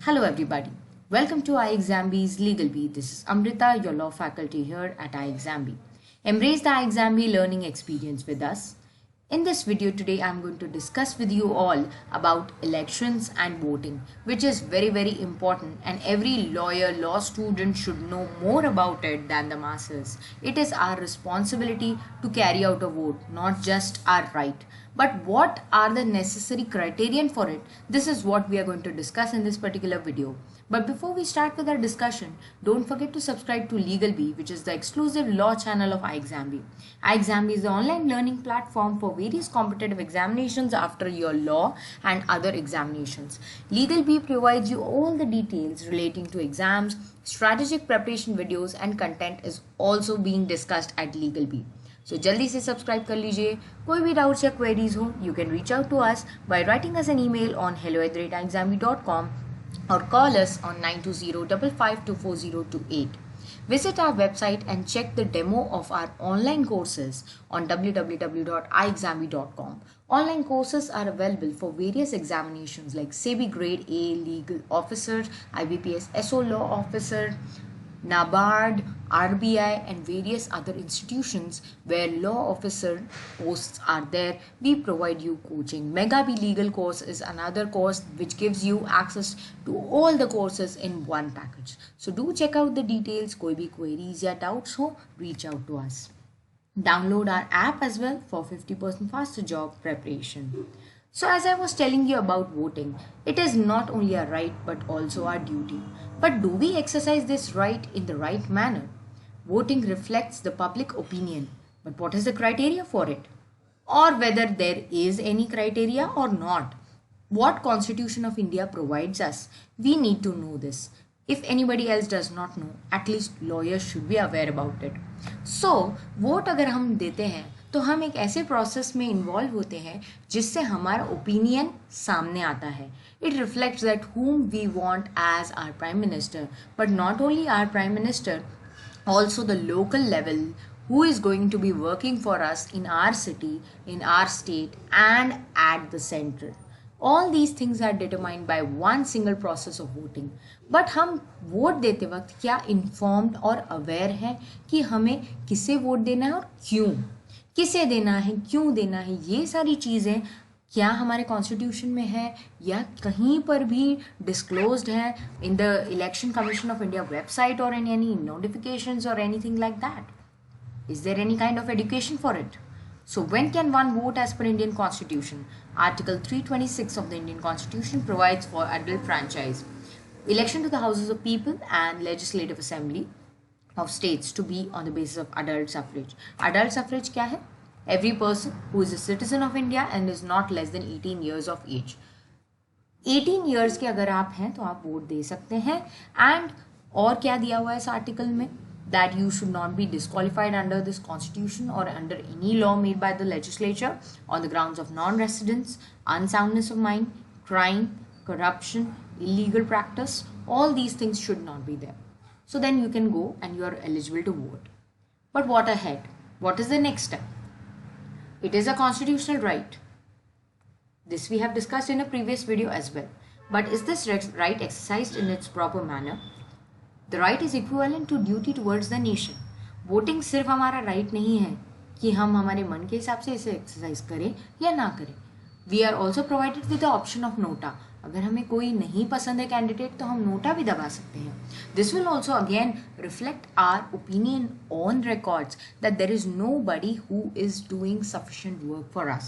Hello everybody. Welcome to iExamB's Legal Bee. This is Amrita, your law faculty here at iExamB. Embrace the iExamB learning experience with us. In this video today, I'm going to discuss with you all about elections and voting, which is very important, and every lawyer, law student should know more about it than the masses. It is our responsibility to carry out a vote, not just our right. But what are the necessary criterion for it? This is what we are going to discuss in this particular video. But before we start with our discussion, don't forget to subscribe to LegalBee, which is the exclusive law channel of iExamB. iExamB is the online learning platform for various competitive examinations after your law and other examinations. LegalBee provides you all the details relating to exams, strategic preparation videos, and content is also being discussed at LegalBee. So जल्दी से subscribe कर लीजिए. कोई भी doubts या queries हो, you can reach out to us by writing us an email on hello@iexamb.com or call us on 920-552-4028. Visit our website and check the demo of our online courses on www.iexamb.com. Online courses are available for various examinations like SEBI Grade A Legal Officer, IBPS SO Law Officer, NABARD, RBI and various other institutions where law officer posts are there. We provide you coaching. Mega B Legal course is another course which gives you access to all the courses in one package. So do check out the details. कोई भी queries या doubts हो, reach out to us. Download our app as well for 50% faster job preparation. So as I was telling you about voting, it is not only a right but also our duty. But do we exercise this right in the right manner? Voting reflects the public opinion, but what is the criteria for it? Or whether there is any criteria or not? What Constitution of India provides us? We need to know this. If anybody else does not know, at least lawyers should be aware about it. So, vote अगर हम देते हैं तो हम एक ऐसे process में involve होते हैं जिससे हमारा ओपिनियन सामने आता है. It reflects that whom we want as our prime minister, but not only our prime minister, also the local level who is going to be working for us in our city, in our state and at the center. All these things are determined by one single process of voting. But हम vote देते वक्त क्या informed और aware हैं कि हमें किसे vote देना है और क्यों, किसे देना है, क्यों देना है, ये सारी चीज़ें क्या हमारे कॉन्स्टिट्यूशन में है या कहीं पर भी डिस्क्लोज्ड है in the election commission of India website और इन एनी नोटिफिकेशंस और anything like that. Is there any kind of education for it? So when can one vote as per Indian Constitution? Article 326 of the Indian Constitution provides for adult franchise, election to the houses of people and legislative assembly of states to be on the basis of adult suffrage. Adult suffrage क्या है? Every person who is a citizen of India and is not less than 18 years of age. 18 years के अगर आप हैं तो आप vote दे सकते हैं. एंड और क्या दिया हुआ है इस आर्टिकल में? That you should not be disqualified under this constitution or under any law made by the legislature on the grounds of non-residence, unsoundness of mind, crime, corruption, illegal practice. All these things should not be there. So then you can go and you are eligible to vote. But what ahead? What is the next step? It is a constitutional right. This we have discussed in a previous video as well. But is this right exercised in its proper manner? The right is equivalent to duty towards the nation. Voting सिर्फ हमारा right नहीं है कि हम हमारे मन के हिसाब से इसे एक्सरसाइज करें या ना करें. We are also provided with the option of nota. अगर हमें कोई नहीं पसंद है कैंडिडेट तो हम नोटा भी दबा सकते हैं. This will also again reflect our opinion on records that there is nobody who is doing sufficient work for us.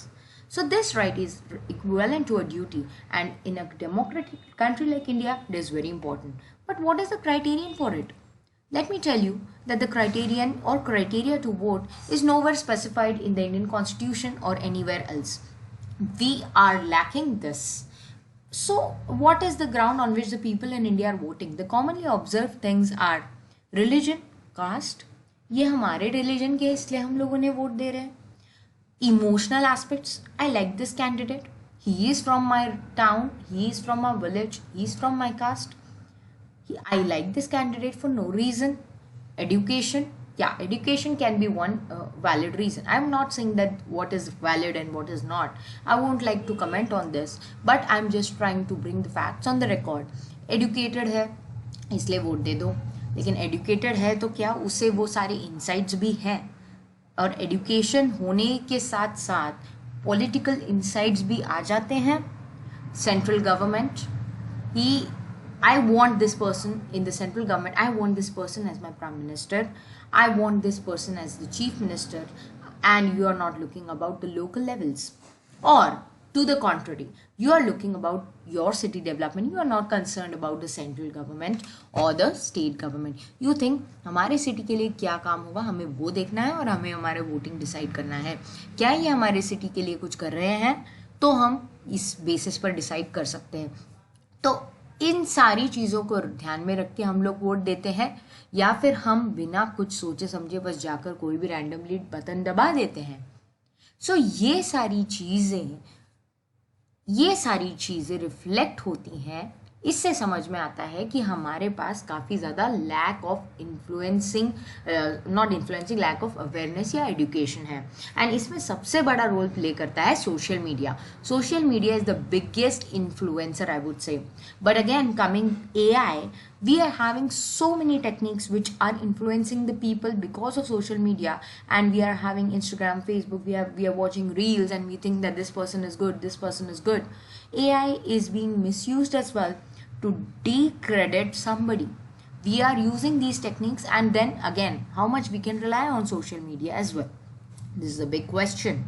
So this right is equivalent to a duty, and in a democratic country like India, it is very important. But what is the criterion for it? Let me tell you that the criterion or criteria to vote is nowhere specified in the Indian Constitution or anywhere else. We are lacking this. So what is the ground on which the people in India are voting? The commonly observed things are religion, caste. ये हमारे religion के इसलिए हम लोगों ने vote दे रहे हैं. Emotional aspects. I like this candidate. He is from my town. He is from my village. He is from my caste. I like this candidate for no reason. Education. Yeah, education can be one valid reason. I'm not saying that what is valid and what is not. I won't like to comment on this, but I'm just trying to bring the facts on the record. Educated है इसलिए vote दे दो, लेकिन educated है तो क्या उसे वो सारे इंसाइट्स भी हैं? और एडुकेशन होने के साथ साथ पॉलिटिकल इंसाइट्स भी आ जाते हैं। Central government he, I want this person in the central government, I want this person as my prime minister, I want this person as the chief minister, and you are not looking about the local levels. Or to the contrary, you are looking about your city development, you are not concerned about the central government or the state government. You think हमारे city के लिए क्या काम होगा, हमें वो देखना है और हमें हमारे वोटिंग डिसाइड करना है। क्या ये हमारे सिटी के लिए कुछ कर रहे हैं तो हम इस बेसिस पर डिसाइड कर सकते हैं। तो इन सारी चीज़ों को ध्यान में रख के हम लोग वोट देते हैं, या फिर हम बिना कुछ सोचे समझे बस जाकर कोई भी रैंडमली बटन दबा देते हैं। सो ये सारी चीज़ें रिफ्लेक्ट होती हैं। इससे समझ में आता है कि हमारे पास काफ़ी ज़्यादा lack of influencing, not influencing, lack of awareness या एजुकेशन है। एंड इसमें सबसे बड़ा रोल प्ले करता है social media. Social media is the biggest influencer, I would say. But again coming AI, we are having so many techniques which are influencing the people because of social media, and we are having Instagram, Facebook, we are watching reels and we think that this person is good, this person is good. AI is being misused as well to decredit somebody. We are using these techniques, and then again, how much we can rely on social media as well? This is a big question.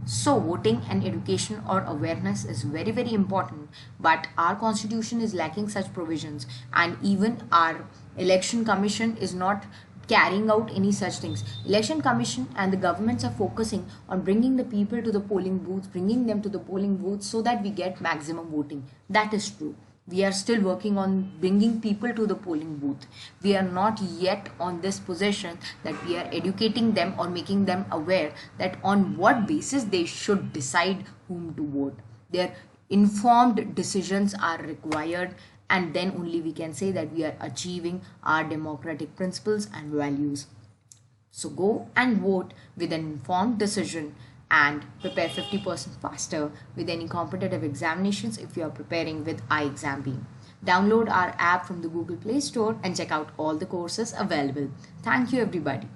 So voting and education or awareness is very, very important, but our constitution is lacking such provisions, and even our election commission is not carrying out any such things. Election commission and the governments are focusing on bringing the people to the polling booths so that we get maximum voting. That is true. We are still working on bringing people to the polling booth. We are not yet on this position that we are educating them or making them aware that on what basis they should decide whom to vote. Their informed decisions are required, and then only we can say that we are achieving our democratic principles and values. So go and vote with an informed decision, and prepare 50% faster with any competitive examinations if you are preparing with iExamB. Download our app from the Google Play Store and check out all the courses available. Thank you, everybody.